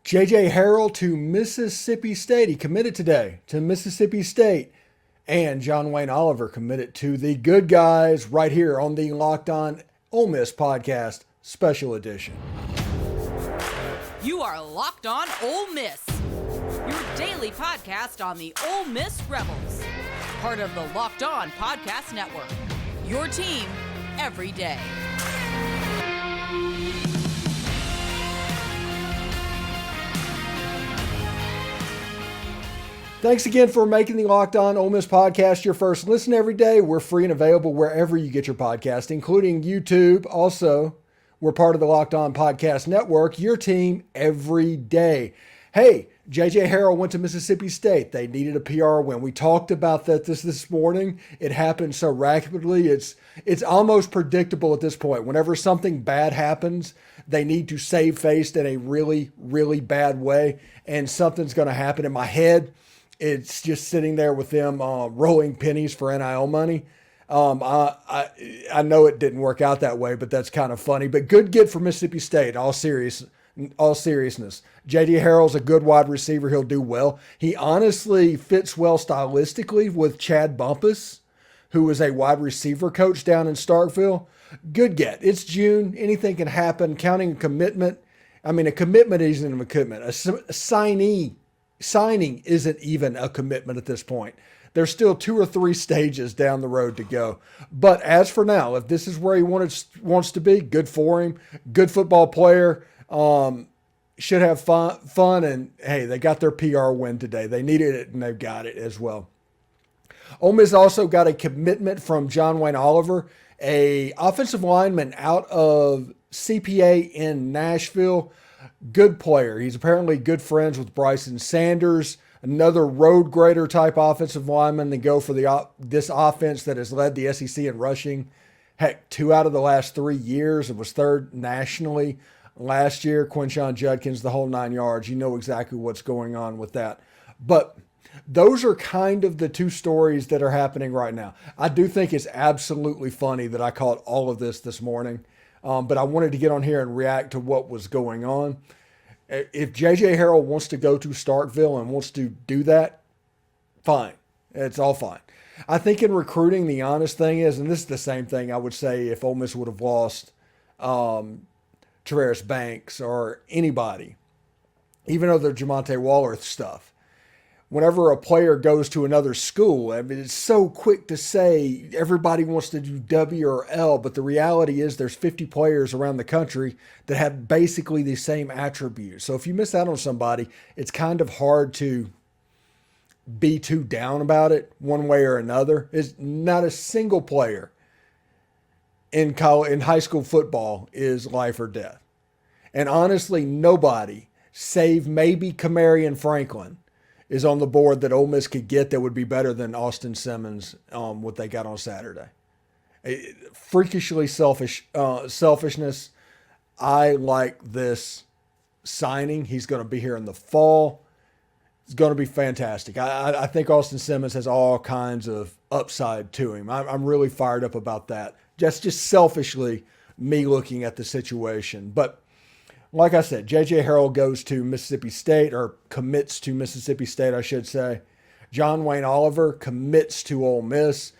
J.J. Harrell to Mississippi State. He committed today to Mississippi State. And John Wayne Oliver committed to the Good Guys right here on the Locked On Ole Miss podcast, special edition. You are Locked On Ole Miss, your daily podcast on the Ole Miss Rebels. Part of the Locked On Podcast Network, your team every day. Thanks again for making the Locked On Ole Miss podcast your first listen every day. We're free and available wherever you get your podcast, including YouTube. Also, we're part of the Locked On Podcast Network, your team every day. Hey, J.J. Harrell went to Mississippi State. They needed a PR win. We talked about that this morning. It happened so rapidly. It's almost predictable at this point. Whenever something bad happens, they need to save face in a really, really bad way, and something's going to happen. In my head, it's just sitting there with them rolling pennies for NIL money. I know it didn't work out that way, but that's kind of funny. But good get for Mississippi State, all seriousness. J.J. Harrell's a good wide receiver. He'll do well. He honestly fits well stylistically with Chad Bumpus, who was a wide receiver coach down in Starkville. Good get. It's June. Anything can happen. Counting a commitment. I mean, a commitment isn't a commitment. A signing isn't even a commitment at this point. There's still 2 or 3 stages down the road to go. But as for now, if this is where he wants to be, good for him. Good football player. Should have fun. And, hey, they got their PR win today. They needed it, and they've got it as well. Ole Miss also got a commitment from John Wayne Oliver, a offensive lineman out of CPA in Nashville. Good player. He's apparently good friends with Bryson Sanders, another road grader type offensive lineman to go for this offense that has led the SEC in rushing. Heck, 2 out of the last 3 years. It was 3rd nationally last year. Quinshon Judkins, the whole 9 yards. You know exactly what's going on with that. But those are kind of the 2 stories that are happening right now. I do think it's absolutely funny that I caught all of this morning. But I wanted to get on here and react to what was going on. If J.J. Harrell wants to go to Starkville and wants to do that, fine. It's all fine. I think in recruiting, the honest thing is, and this is the same thing I would say if Ole Miss would have lost Traveris Banks or anybody, even though the Jamonte Waller stuff. Whenever a player goes to another school, I mean, it's so quick to say everybody wants to do W or L, but the reality is there's 50 players around the country that have basically the same attributes. So if you miss out on somebody, it's kind of hard to be too down about it one way or another. It's not a single player in high school football is life or death. And honestly, nobody, save maybe Kamarion Franklin, is on the board that Ole Miss could get that would be better than Austin Simmons, what they got on Saturday. Freakishly selfishness. I like this signing. He's going to be here in the fall. It's going to be fantastic. I think Austin Simmons has all kinds of upside to him. I'm really fired up about that. Just selfishly me looking at the situation. But like I said, J.J. Harrell goes to Mississippi State, or commits to Mississippi State, I should say. John Wayne Oliver commits to Ole Miss.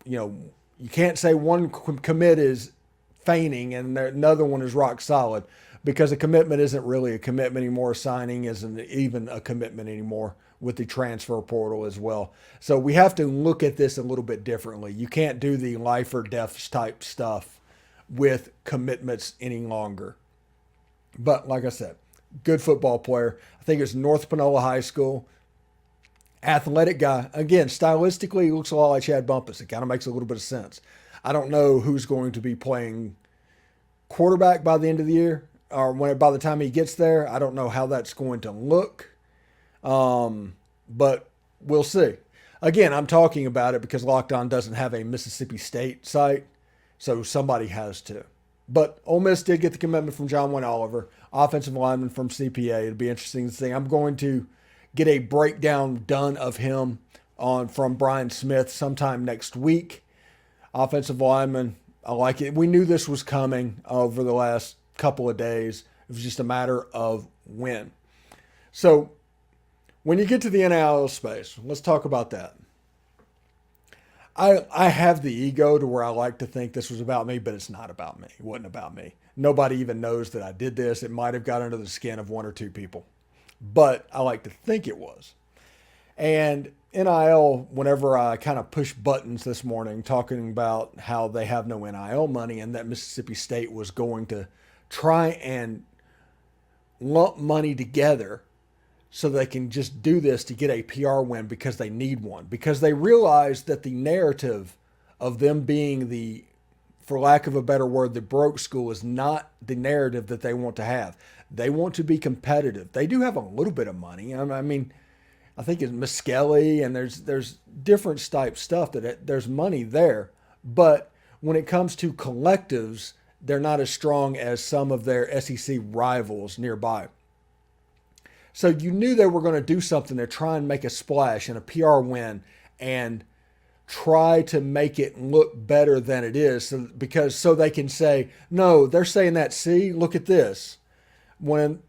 You know, you can't say one commit is feigning and another one is rock solid, because a commitment isn't really a commitment anymore. Signing isn't even a commitment anymore with the transfer portal as well. So we have to look at this a little bit differently. You can't do the life or death type stuff with commitments any longer. But like I said, good football player. I think it's North Panola High School. Athletic guy. Again, stylistically, he looks a lot like Chad Bumpus. It kind of makes a little bit of sense. I don't know who's going to be playing quarterback by the end of the year, or by the time he gets there. I don't know how that's going to look. But we'll see. Again, I'm talking about it because Locked On doesn't have a Mississippi State site, so somebody has to. But Ole Miss did get the commitment from John Wayne Oliver, offensive lineman from CPA. It'll be interesting to see. I'm going to get a breakdown done of him from Brian Smith sometime next week. Offensive lineman, I like it. We knew this was coming over the last couple of days. It was just a matter of when. So when you get to the NIL space, let's talk about that. I have the ego to where I like to think this was about me, but it's not about me. It wasn't about me. Nobody even knows that I did this. It might have got under the skin of one or two people, but I like to think it was. And NIL, whenever I kind of push buttons this morning talking about how they have no NIL money and that Mississippi State was going to try and lump money together so they can just do this to get a PR win because they need one. Because they realize that the narrative of them being the, for lack of a better word, the broke school is not the narrative that they want to have. They want to be competitive. They do have a little bit of money. I mean, I think it's Muskelly and there's different type stuff that there's money there. But when it comes to collectives, they're not as strong as some of their SEC rivals nearby. So you knew they were going to do something to try and make a splash and a PR win and try to make it look better than it is so they can say, no, they're saying that, see, look at this. When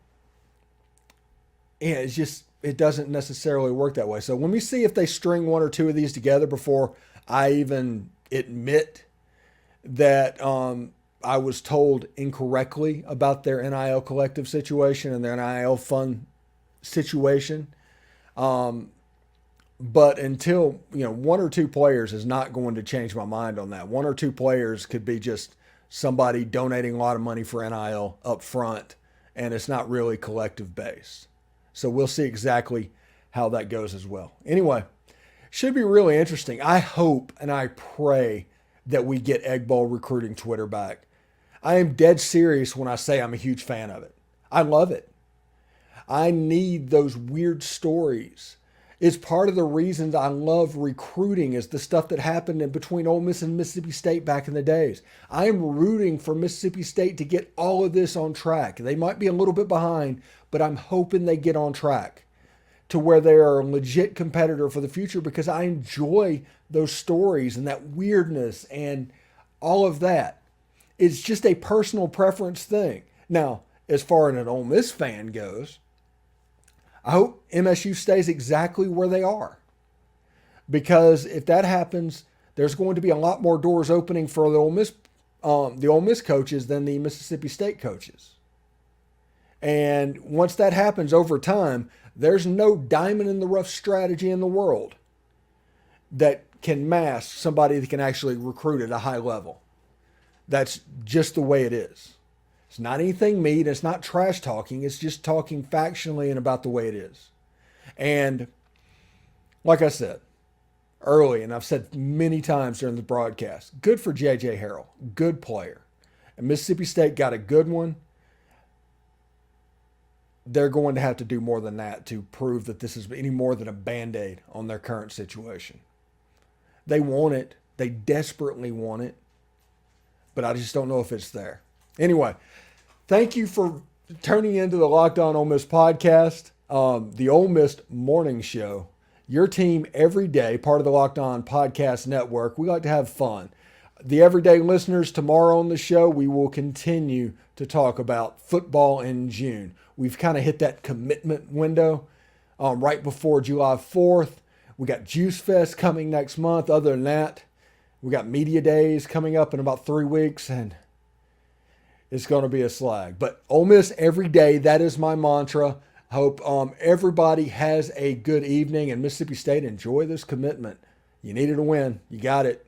it's just, it doesn't necessarily work that way. So when we see if they string one or two of these together before I even admit that I was told incorrectly about their NIL collective situation and their NIL fund situation. But until, one or two players is not going to change my mind on that. One or two players could be just somebody donating a lot of money for NIL up front, and it's not really collective based. So we'll see exactly how that goes as well. Anyway, should be really interesting. I hope and I pray that we get Egg Bowl recruiting Twitter back. I am dead serious when I say I'm a huge fan of it. I love it. I need those weird stories. It's part of the reasons I love recruiting is the stuff that happened in between Ole Miss and Mississippi State back in the days. I am rooting for Mississippi State to get all of this on track. They might be a little bit behind, but I'm hoping they get on track to where they are a legit competitor for the future because I enjoy those stories and that weirdness and all of that. It's just a personal preference thing. Now, as far as an Ole Miss fan goes, I hope MSU stays exactly where they are. Because if that happens, there's going to be a lot more doors opening for the Ole Miss coaches than the Mississippi State coaches. And once that happens over time, there's no diamond in the rough strategy in the world that can mask somebody that can actually recruit at a high level. That's just the way it is. It's not anything mean. It's not trash talking. It's just talking factionally and about the way it is. And like I said early, and I've said many times during the broadcast, good for J.J. Harrell. Good player. And Mississippi State got a good one. They're going to have to do more than that to prove that this is any more than a Band-Aid on their current situation. They want it. They desperately want it. But I just don't know if it's there. Anyway, thank you for turning into the Locked On Ole Miss podcast, the Ole Miss Morning Show. Your team every day, part of the Locked On Podcast Network. We like to have fun. The everyday listeners, tomorrow on the show, we will continue to talk about football in June. We've kind of hit that commitment window right before July 4th. We got Juice Fest coming next month. Other than that, we got Media Days coming up in about 3 weeks, and it's going to be a slag. But Ole Miss every day, that is my mantra. I hope everybody has a good evening, and Mississippi State, enjoy this commitment. You needed a win. You got it.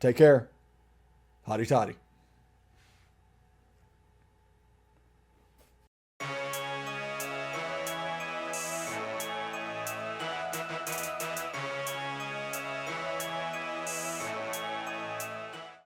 Take care. Hotty toddy.